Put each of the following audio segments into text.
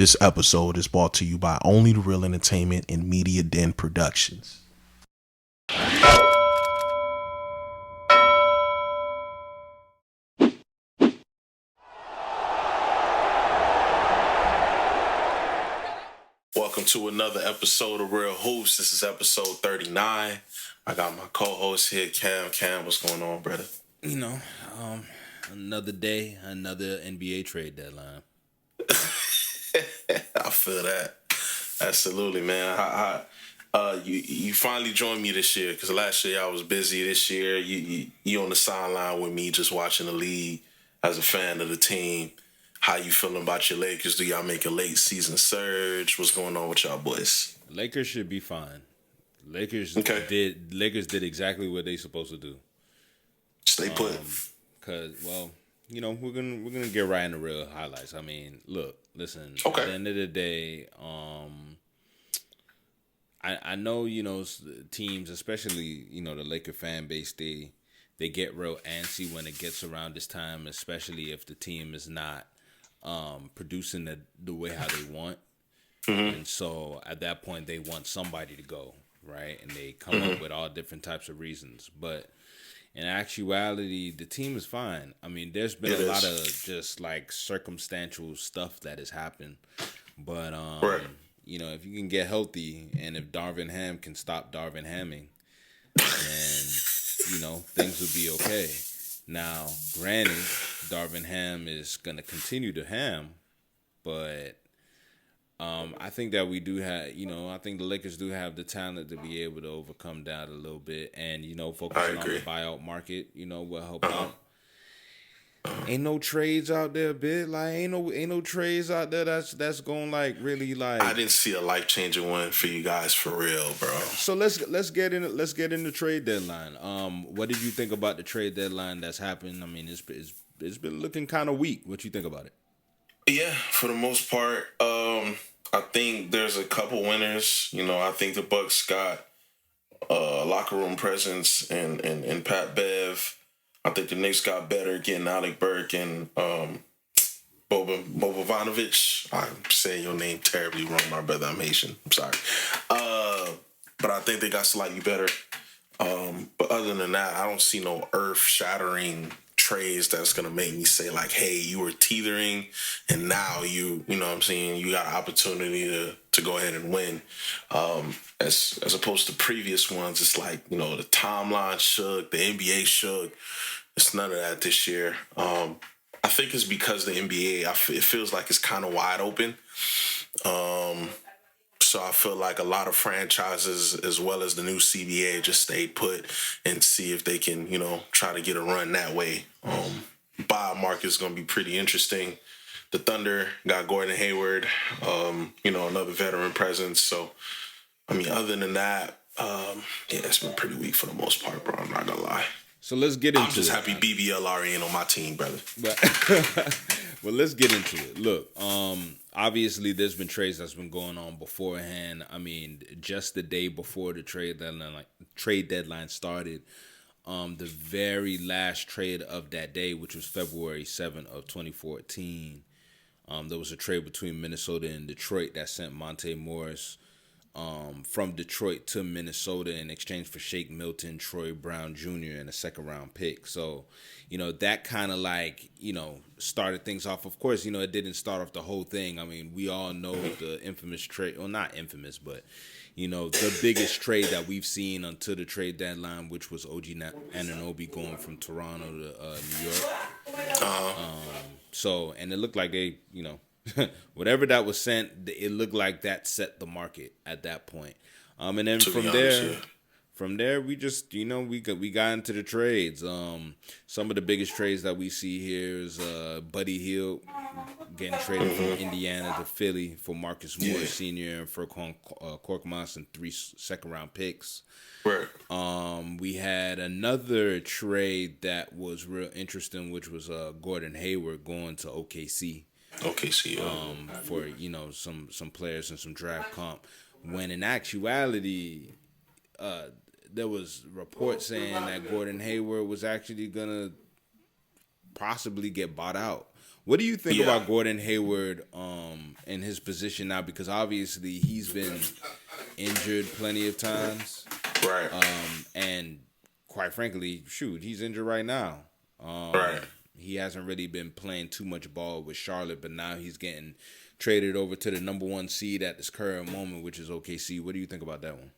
This episode is brought to you by Only the Real Entertainment and Media Den Productions. Welcome to another episode of Real Hoops. This is episode 39. I got my co-host here, Cam. Cam, what's going on, brother? Another day, another NBA trade deadline. I feel that. Absolutely, man. You finally joined me this year because last year I was busy. This year you on the sideline with me, just watching the league as a fan of the team. How you feeling about your Lakers? Do y'all make a late season surge? What's going on with y'all boys? Lakers should be fine. Lakers did exactly what they supposed to do. Stay put. We're gonna get right into real highlights. I mean, listen. Okay. At the end of the day, I know teams, especially the Laker fan base, they get real antsy when it gets around this time, especially if the team is not producing the way how they want. Mm-hmm. And so at that point, they want somebody to go, right? And they come up with all different types of reasons. But in actuality, the team is fine. I mean, there's been a lot of just like circumstantial stuff that has happened. But, right. If you can get healthy and if Darvin Ham can stop Darvin Hamming, then, things would be okay. Now, granted, Darvin Ham is going to continue to ham, but I think that we do have, I think the Lakers do have the talent to be able to overcome that a little bit and, focusing on the buyout market, will help out. Ain't no trades out there, bit. Like ain't no trades out there that's going like really like. I didn't see a life-changing one for you guys for real, bro. So let's get in the trade deadline. What did you think about the trade deadline that's happened? I mean, it's been looking kind of weak. What you think about it? Yeah, for the most part, I think there's a couple winners. I think the Bucks got locker room presence and Pat Bev. I think the Knicks got better getting Alec Burke and Bobovanovic. I'm saying your name terribly wrong, my brother. I'm Haitian. I'm sorry. But I think they got slightly better. But other than that, I don't see no earth-shattering trades that's going to make me say, like, hey, you were teetering, and now you know what I'm saying, you got an opportunity to go ahead and win. As opposed to previous ones, it's like, the timeline shook, the NBA shook. It's none of that this year. I think it's because the NBA, it feels like it's kind of wide open. So I feel like a lot of franchises, as well as the new CBA, just stay put and see if they can, try to get a run that way. Buyout market is going to be pretty interesting. The Thunder got Gordon Hayward, another veteran presence. So, I mean, other than that, it's been pretty weak for the most part, bro. I'm not going to lie. So let's get into it. I'm just happy BBLR ain't on my team, brother. Well, let's get into it. Look, obviously there's been trades that's been going on beforehand. I mean, just the day before the trade deadline started, the very last trade of that day, which was February 7th of 2014, there was a trade between Minnesota and Detroit that sent Monte Morris from Detroit to Minnesota in exchange for Shake Milton, Troy Brown Jr., and a second-round pick. So, that kind of started things off. Of course, it didn't start off the whole thing. I mean, we all know the infamous trade. Well, not infamous, but, the biggest trade that we've seen until the trade deadline, which was OG Anunoby going from Toronto to New York. And it looked like they, whatever that was sent, it looked like that set the market at that point. And then from there, we just, we got into the trades. Some of the biggest trades that we see here is Buddy Hield getting traded from Indiana to Philly for Marcus Morris Sr. and Furkan Korkmaz and 3 second-round picks. Right. We had another trade that was real interesting, which was Gordon Hayward going to OKC. For some players and some draft comp, when in actuality, there was reports saying that Gordon Hayward was actually gonna possibly get bought out, What do you think Yeah. about Gordon Hayward in his position now? Because obviously he's been injured plenty of times. Right. And quite frankly, shoot, he's injured right now. Right. He hasn't really been playing too much ball with Charlotte, but now he's getting traded over to the number one seed at this current moment, which is OKC. What do you think about that one?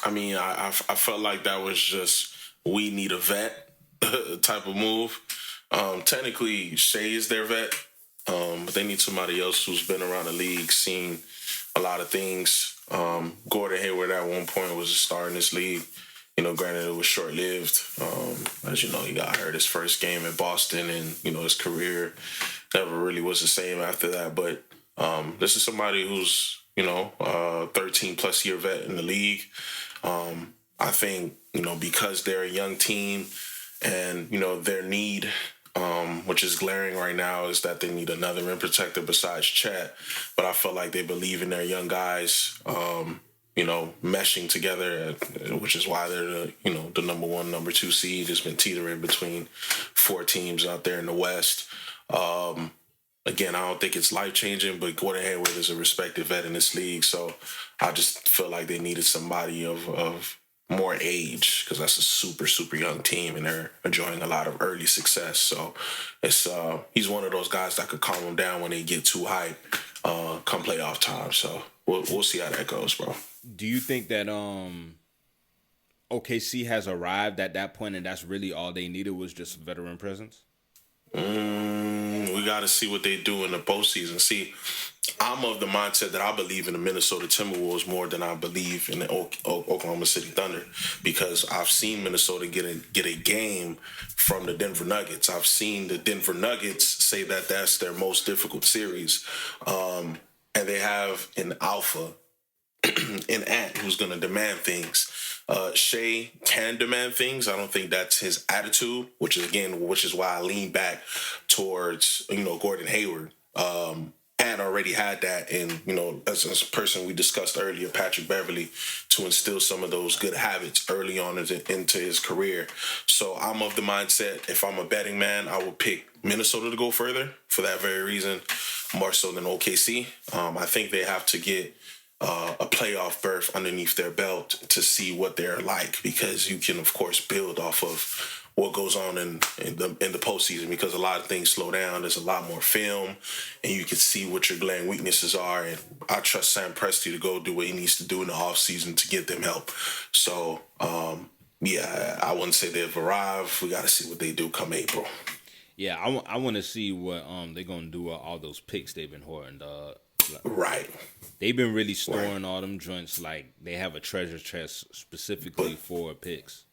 I mean, I felt like that was just we need a vet type of move. Technically, Shea is their vet, but they need somebody else who's been around the league, seen a lot of things. Gordon Hayward at one point was a star in this league. You know, granted, it was short-lived. As you know, he got hurt his first game at Boston, and, you know, his career never really was the same after that. But this is somebody who's, you know, 13-plus year vet in the league. I think, you know, because they're a young team and, you know, their need, which is glaring right now, is that they need another rim protector besides Chet. But I feel like they believe in their young guys, you know, meshing together, which is why they're the, you know, the number one, number two seed. Has been teetering between four teams out there in the West. Again, I don't think it's life-changing, but Gordon Hayward is a respected vet in this league, so I just feel like they needed somebody of more age, because that's a super, super young team, and they're enjoying a lot of early success. So it's he's one of those guys that could calm them down when they get too hype come playoff time. So we'll see how that goes, bro. Do you think that OKC has arrived at that point, and that's really all they needed was just veteran presence? We got to see what they do in the postseason. See, I'm of the mindset that I believe in the Minnesota Timberwolves more than I believe in the Oklahoma City Thunder, because I've seen Minnesota get a game from the Denver Nuggets. I've seen the Denver Nuggets say that that's their most difficult series, and they have an alpha in Ant who's going to demand things. Shea can demand things. I don't think that's his attitude, which is why I lean back towards, you know, Gordon Hayward. Ant already had that, and, you know, as a person we discussed earlier, Patrick Beverley, to instill some of those good habits early on into his career. So I'm of the mindset, if I'm a betting man, I would pick Minnesota to go further for that very reason, more so than OKC. I think they have to get a playoff berth underneath their belt to see what they're like, because you can, of course, build off of what goes on in the postseason, because a lot of things slow down. There's a lot more film, and you can see what your glaring weaknesses are. And I trust Sam Presti to go do what he needs to do in the offseason to get them help. So, yeah, I wouldn't say they've arrived. We got to see what they do come April. Yeah, I want to see what they're going to do with all those picks they've been hoarding, Right. They've been really storing all them joints like they have a treasure chest specifically for picks.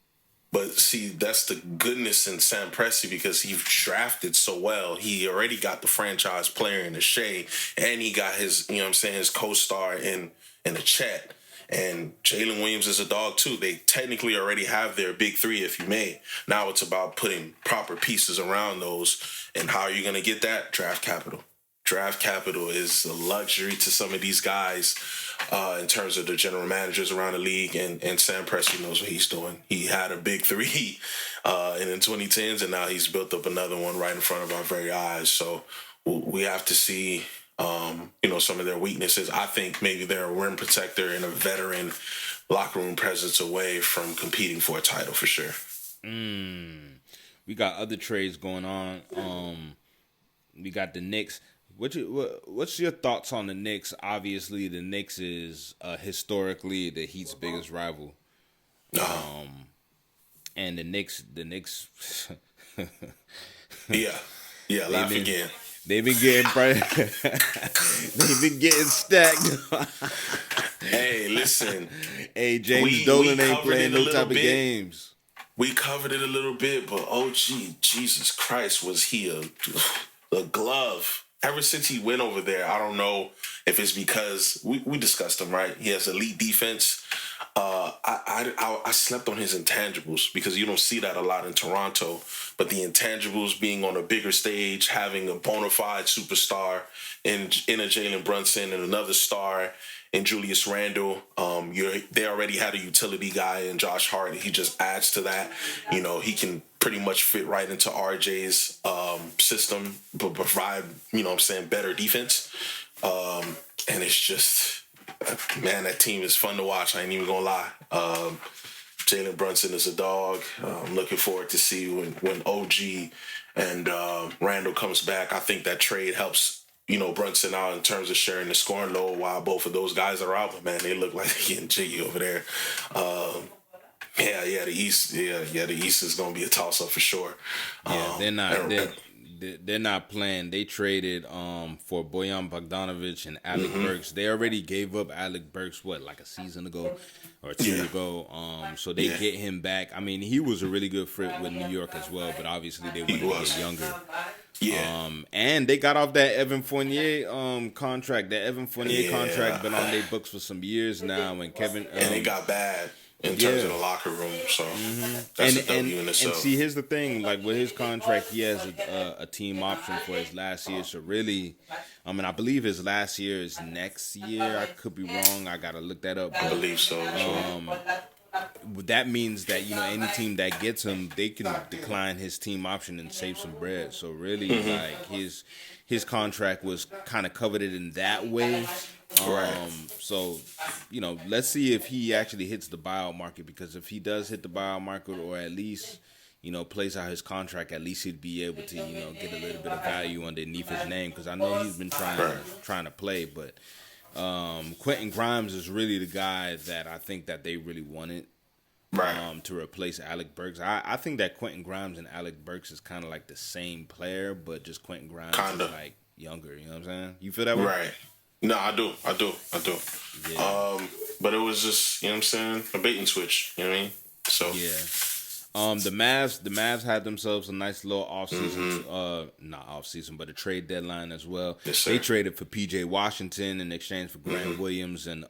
But see, that's the goodness in Sam Presti, because he drafted so well. He already got the franchise player in the Shea, and he got his, you know what I'm saying, his co-star in the Chet. And Jalen Williams is a dog too. They technically already have their big three, if you may. Now it's about putting proper pieces around those. And how are you going to get that? Draft capital. Draft capital is a luxury to some of these guys in terms of the general managers around the league, and Sam Presti knows what he's doing. He had a big three in the 2010s, and now he's built up another one right in front of our very eyes. So we have to see, you know, some of their weaknesses. I think maybe they're a rim protector and a veteran locker room presence away from competing for a title for sure. We got other trades going on. We got the Knicks. What's your thoughts on the Knicks? Obviously, the Knicks is historically the Heat's biggest rival. And the Knicks. Yeah. Laugh again. They've been getting they've been getting stacked. Hey, listen. Hey, James Dolan ain't playing no type of games. We covered it a little bit, but Jesus Christ, was he a glove? Ever since he went over there, I don't know if it's because we discussed him, right? He has elite defense. I slept on his intangibles because you don't see that a lot in Toronto. But the intangibles, being on a bigger stage, having a bona fide superstar in a Jalen Brunson and another star in Julius Randle. They already had a utility guy in Josh Hart. He just adds to that. He can pretty much fit right into RJ's system, but provide, better defense. And it's just, man, that team is fun to watch. I ain't even gonna lie. Jalen Brunson is a dog. I'm looking forward to see when OG and Randall comes back. I think that trade helps, Brunson out in terms of sharing the scoring load while both of those guys are out. But man, they look like they're getting jiggy over there. The East. The East is gonna be a toss up for sure. Yeah, they're not playing. They traded for Bojan Bogdanovic and Alec Burks. They already gave up Alec Burks like a season ago or two ago. So they get him back. I mean, he was a really good fit with New York as well, but obviously they wanted to get younger. Yeah. And they got off that Evan Fournier contract. That Evan Fournier contract been on their books for some years now. And Kevin and it got bad in terms of the locker room. So that's a W in itself. And see, here's the thing: like with his contract, he has a team option for his last year. So really, I believe his last year is next year. I could be wrong. I gotta look that up. I believe so. That means that any team that gets him, they can decline his team option and save some bread. So really, like his contract was kind of coveted in that way. Right. So, let's see if he actually hits the buyout market, because if he does hit the buyout market, or at least, plays out his contract, at least he'd be able to, get a little bit of value underneath his name, because I know he's been trying to play, but Quentin Grimes is really the guy that I think that they really wanted. Right. To replace Alec Burks. I think that Quentin Grimes and Alec Burks is kind of like the same player, but just Quentin Grimes is like younger, you know what I'm saying? You feel that way? Right. No, I do. Yeah. But it was just, a bait and switch, you know what I mean? So yeah. The Mavs had themselves a nice little offseason, not offseason, but a trade deadline as well. Yes, sir. They traded for PJ Washington in exchange for Grant Williams and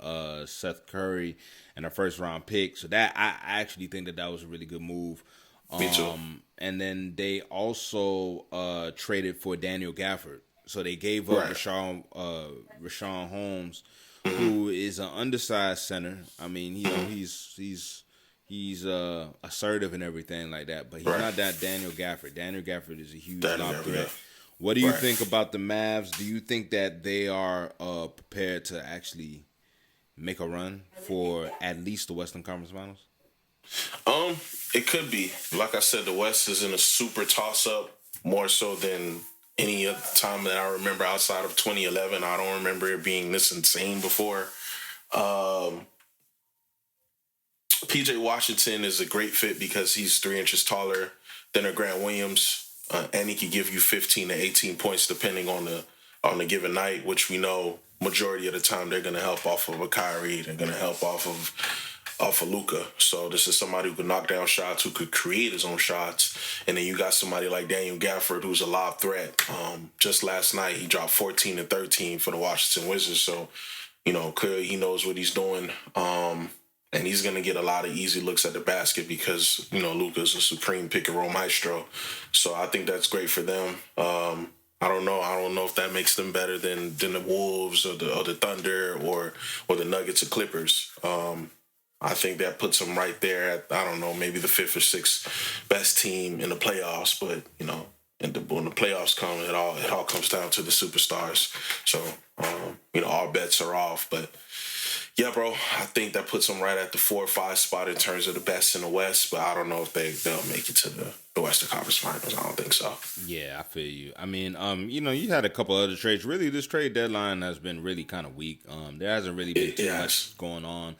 Seth Curry and a first round pick. So that I actually think that was a really good move. Me too. And then they also traded for Daniel Gafford. So they gave up Rashawn Holmes, who is an undersized center. I mean, he's assertive and everything like that, but he's not that Daniel Gafford. Daniel Gafford is a huge lob threat. What do you think about the Mavs? Do you think that they are prepared to actually make a run for at least the Western Conference Finals? It could be. Like I said, the West is in a super toss-up, more so than any other time that I remember outside of 2011. I don't remember it being this insane before. PJ Washington is a great fit because he's 3 inches taller than a Grant Williams, and he can give you 15 to 18 points depending on the given night, which we know majority of the time they're going to help off of a Kyrie. They're going to help off of Luka. So this is somebody who could knock down shots, who could create his own shots. And then you got somebody like Daniel Gafford, who's a lob threat. Just last night, he dropped 14 and 13 for the Washington Wizards. So, clearly he knows what he's doing. And he's going to get a lot of easy looks at the basket because, Luka's a supreme pick and roll maestro. So I think that's great for them. I don't know if that makes them better than the Wolves or the Thunder or the Nuggets or Clippers. I think that puts them right there at, I don't know, maybe the 5th or 6th best team in the playoffs. But, when the playoffs come, it all comes down to the superstars. So, all bets are off. But, yeah, bro, I think that puts them right at the 4 or 5 spot in terms of the best in the West. But I don't know if they'll make it to the Western Conference Finals. I don't think so. Yeah, I feel you. I mean, you had a couple other trades. Really, this trade deadline has been really kind of weak. There hasn't really been too much going on.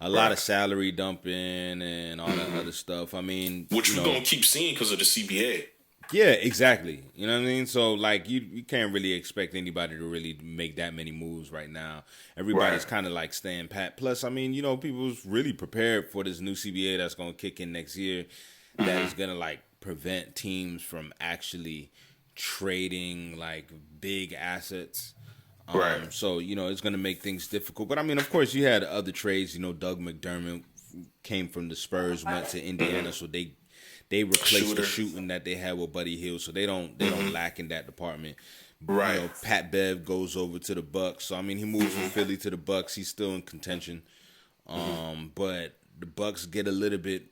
A lot of salary dumping and all that other stuff. I mean, which we're gonna keep seeing because of the CBA. Yeah, exactly. You know what I mean? So like you can't really expect anybody to really make that many moves right now. Everybody's kind of like staying pat. Plus, I mean, people's really prepared for this new CBA that's gonna kick in next year. That is gonna like prevent teams from actually trading like big assets. Right. So it's going to make things difficult. But I mean, of course, you had other trades. Doug McDermott came from the Spurs, went to Indiana, so they replaced the Shooter. shooting that they had with Buddy Hield, so they don't lack in that department. Right. Pat Bev goes over to the Bucks, so I mean he moves from Philly to the Bucks. He's still in contention, but the Bucks get a little bit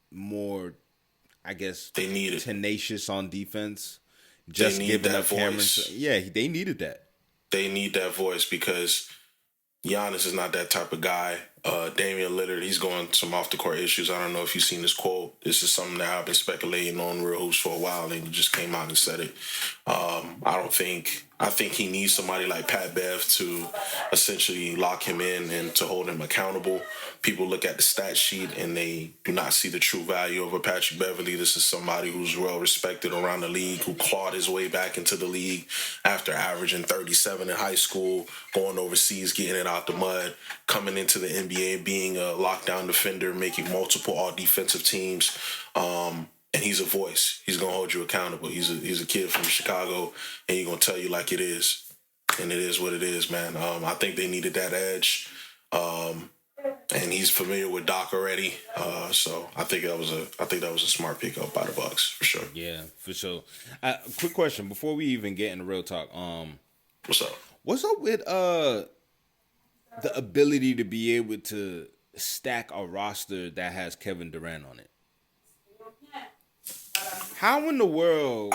more, I guess, They need it. tenacious on defense. Just need giving that up Cameron. voice. Yeah, they needed that. They need that voice because Giannis is not that type of guy. Damian Lillard, he's going some off the court issues. I don't know if you've seen this quote. This is something that I've been speculating on Real Hoops for a while, and he just came out and said it. I think he needs somebody like Pat Bev to essentially lock him in and to hold him accountable. People look at the stat sheet and they do not see the true value of a Patrick Beverley. This is somebody who's well respected around the league, who clawed his way back into the league after averaging 37 in high school, going overseas, getting it out the mud, coming into the NBA, being a lockdown defender, making multiple all-defensive teams. And he's a voice. He's gonna hold you accountable. He's a kid from Chicago, and he's gonna tell you like it is, and it is what it is, man. I think they needed that edge, and he's familiar with Doc already. So I think that was a smart pickup by the Bucks for sure. Yeah, for sure. Quick question before we even get into real talk. What's up? What's up with the ability to be able to stack a roster that has Kevin Durant on it? How in the world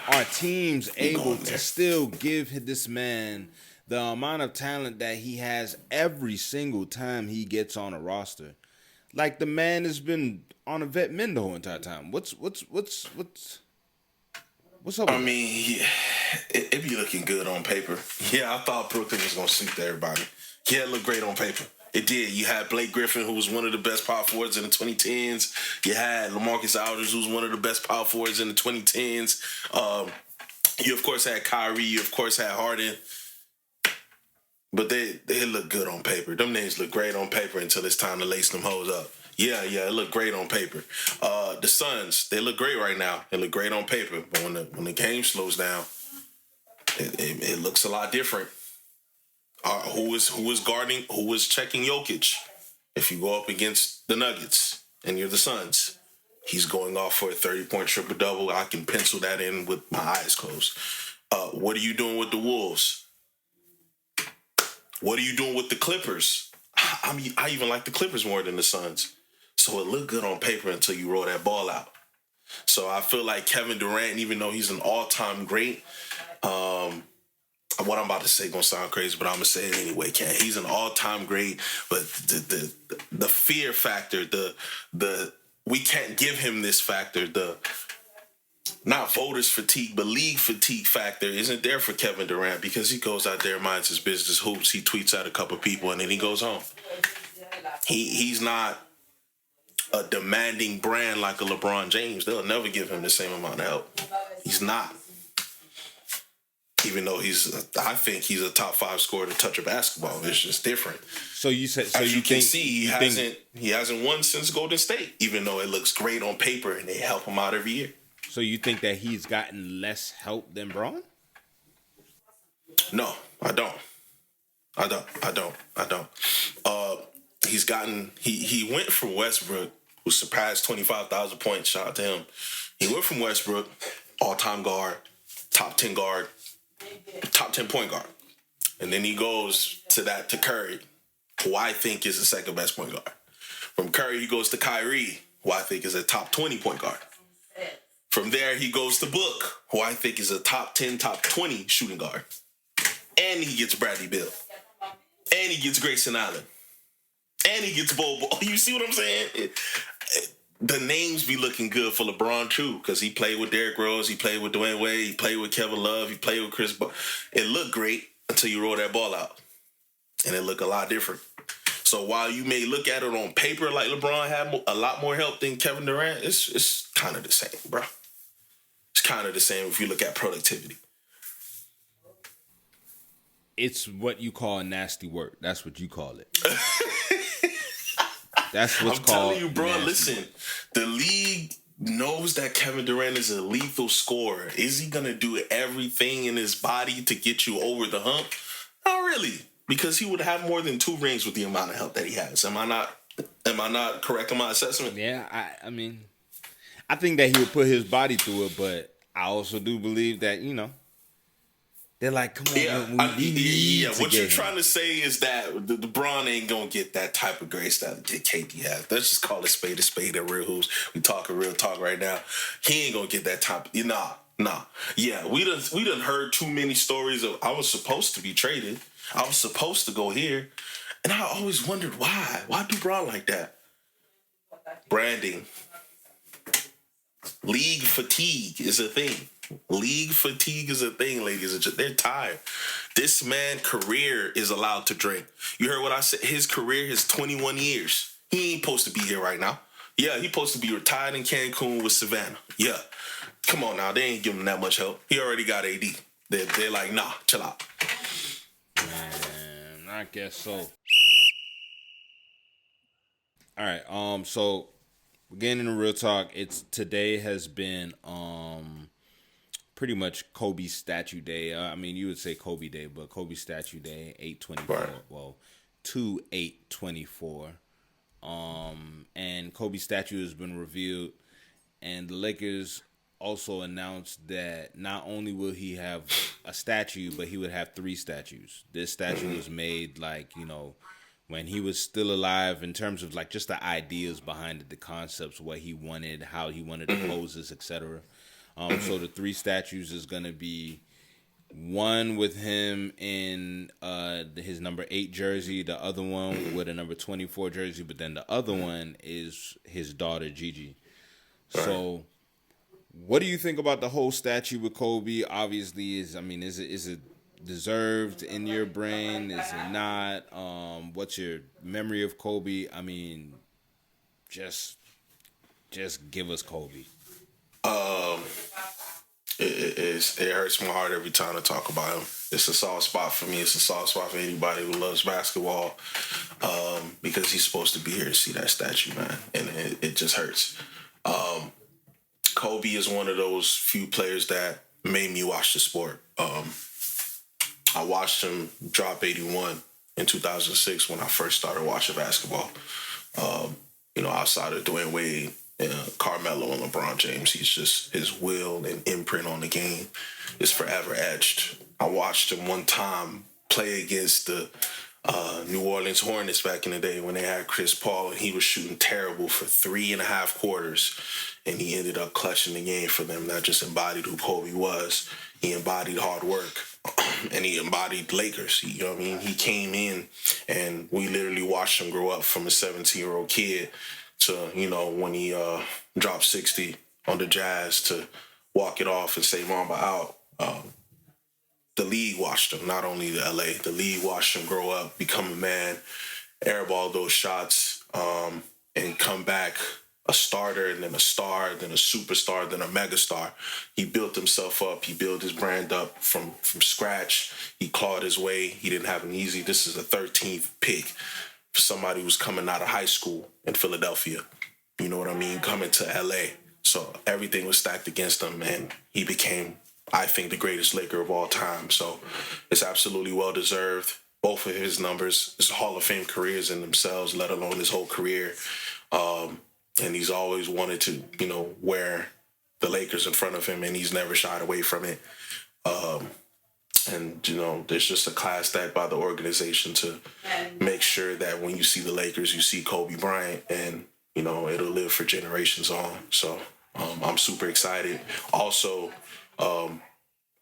are teams able to still give this man the amount of talent that he has every single time he gets on a roster? Like, the man has been on a vet min the whole entire time. What's up? I mean, it be looking good on paper. Yeah, I thought Brooklyn was gonna sleep to everybody. Yeah, it looked great on paper. It did. You had Blake Griffin, who was one of the best power forwards in the 2010s. You had LaMarcus Aldridge, who was one of the best power forwards in the 2010s. You, of course, had Kyrie. You, of course, had Harden. But they look good on paper. Them names look great on paper until it's time to lace them hoes up. Yeah, it looked great on paper. The Suns, they look great right now. They look great on paper. But when the game slows down, it looks a lot different. Who is guarding? Who is checking Jokic? If you go up against the Nuggets and you're the Suns, he's going off for a 30-point triple-double. I can pencil that in with my eyes closed. What are you doing with the Wolves? What are you doing with the Clippers? I mean, I even like the Clippers more than the Suns. So it looked good on paper until you roll that ball out. So I feel like Kevin Durant, even though he's an all-time great, what I'm about to say gonna sound crazy, but I'm gonna say it anyway. He's an all-time great, but the fear factor, the we can't give him this factor, the not voters fatigue, but league fatigue factor isn't there for Kevin Durant because he goes out there and minds his business, hoops, he tweets at a couple people, and then he goes home. He's not a demanding brand like a LeBron James. They'll never give him the same amount of help. He's not. Even though I think he's a top 5 scorer to touch a basketball. It's just different. So you said, as you can see, he hasn't won since Golden State. Even though it looks great on paper and they help him out every year. So you think that he's gotten less help than Braun? No, I don't. He's gotten. He went from Westbrook, who surpassed 25,000 points. Shout out to him. He went from Westbrook, all-time guard, top 10 guard. Top 10 point guard. And then he goes to Curry, who I think is the second best point guard. From Curry, he goes to Kyrie, who I think is a top 20 point guard. From there, he goes to Book, who I think is a top 10, top 20 shooting guard. And he gets Bradley Beal. And he gets Grayson Allen. And he gets Bobo. You see what I'm saying? The names be looking good for LeBron too, because he played with Derrick Rose, he played with Dwayne Wade, he played with Kevin Love, he played with Chris Paul. It looked great until you roll that ball out, and it looked a lot different. So while you may look at it on paper like LeBron had a lot more help than Kevin Durant, it's kind of the same, bro. It's kind of the same if you look at productivity. It's what you call nasty work. That's what you call it. That's what's called. I'm telling you, bro. Listen, the league knows that Kevin Durant is a lethal scorer. Is he gonna do everything in his body to get you over the hump? Not really, because he would have more than 2 rings with the amount of help that he has. Am I not? Am I not correct in my assessment? Yeah, I mean, I think that he would put his body through it, but I also do believe that, they're like, come on, Yeah, man, we need to What get you're him. trying to say is that the LeBron ain't gonna get that type of grace that KD has. Let's just call it spade a spade and real hoops. We talking real talk right now. He ain't gonna get that type. Nah. Yeah, we done heard too many stories of I was supposed to be traded. I was supposed to go here, and I always wondered why. Why do Bron like that? Branding. League fatigue is a thing. League fatigue is a thing, ladies and gentlemen. They're tired. This man's career is allowed to drink. You heard what I said? His career is 21 years. He ain't supposed to be here right now. Yeah, he supposed to be retired in Cancun with Savannah. Yeah. Come on now. They ain't giving him that much help. He already got AD. They're like, nah, chill out. Man, I guess so. All right. So getting into real talk, today has been pretty much Kobe statue day. I mean, you would say Kobe day, but Kobe statue day, 8/24. Right. Well, 2/8/24. And Kobe statue has been revealed, and the Lakers also announced that not only will he have a statue, but he would have 3 statues. This statue was made when he was still alive, in terms of like just the ideas behind it, the concepts, what he wanted, how he wanted the poses, etc. So the 3 statues is gonna be one with him in his number 8 jersey, the other one with a number 24 jersey, but then the other one is his daughter Gigi. Right. So, what do you think about the whole statue with Kobe? Obviously, is it deserved in your brain? Is it not? What's your memory of Kobe? I mean, just give us Kobe. It hurts my heart every time to talk about him. It's a soft spot for me. It's a soft spot for anybody who loves basketball, because he's supposed to be here to see that statue, man, and it just hurts. Kobe is one of those few players that made me watch the sport. I watched him drop 81 in 2006 when I first started watching basketball. Outside of Dwayne Wade, Carmelo, and LeBron James, he's just, his will and imprint on the game is forever etched. I watched him one time play against the New Orleans Hornets back in the day when they had Chris Paul, and he was shooting terrible for 3.5 quarters, and he ended up clutching the game for them. That just embodied who Kobe was. He embodied hard work, and he embodied Lakers. You know what I mean? He came in, and we literally watched him grow up from a 17-year-old kid to, when he dropped 60 on the Jazz, to walk it off and say Mamba out. The league watched him, not only the LA. The league watched him grow up, become a man, airball those shots, and come back a starter, and then a star, then a superstar, then a megastar. He built himself up. He built his brand up from scratch. He clawed his way. He didn't have an easy. This is a 13th pick for somebody who's coming out of high school in Philadelphia. You know what I mean? Coming to LA. So everything was stacked against him, and he became, I think, the greatest Laker of all time. So it's absolutely well-deserved. Both of his numbers, his Hall of Fame careers in themselves, let alone his whole career. And he's always wanted to, wear the Lakers in front of him, and he's never shied away from it. And there's just a class act by the organization to make sure that when you see the Lakers, you see Kobe Bryant, and, it'll live for generations on. So I'm super excited. Also,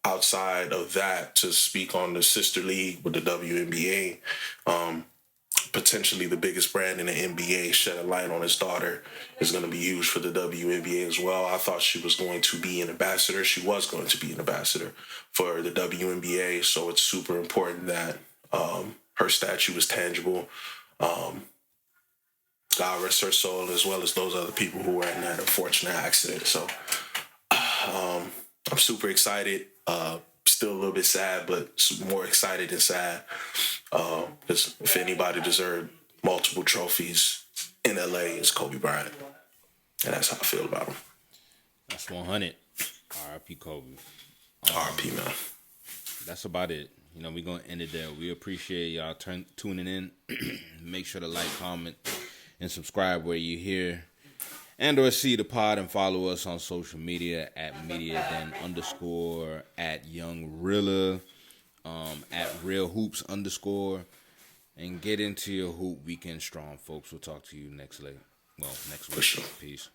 outside of that, to speak on the sister league with the WNBA, potentially the biggest brand in the NBA shed a light on his daughter, is going to be huge for the WNBA as well. I thought she was going to be an ambassador. She was going to be an ambassador for the WNBA, so it's super important that her statue is tangible. God rest her soul, as well as those other people who were in that unfortunate accident. So I'm super excited. Still a little bit sad, but more excited than sad. Because if anybody deserved multiple trophies in LA, it's Kobe Bryant. And that's how I feel about him. That's 100. R.I.P. Kobe. R.I.P. man. That's about it. we're going to end it there. We appreciate y'all tuning in. Make sure to like, comment, and subscribe where you hear and or see the pod, and follow us on social media at @MediaDen_, at Young Reela, at Real Hoops _, and get into your hoop weekend strong, folks. We'll talk to you next week. Well, next week. For sure. Peace.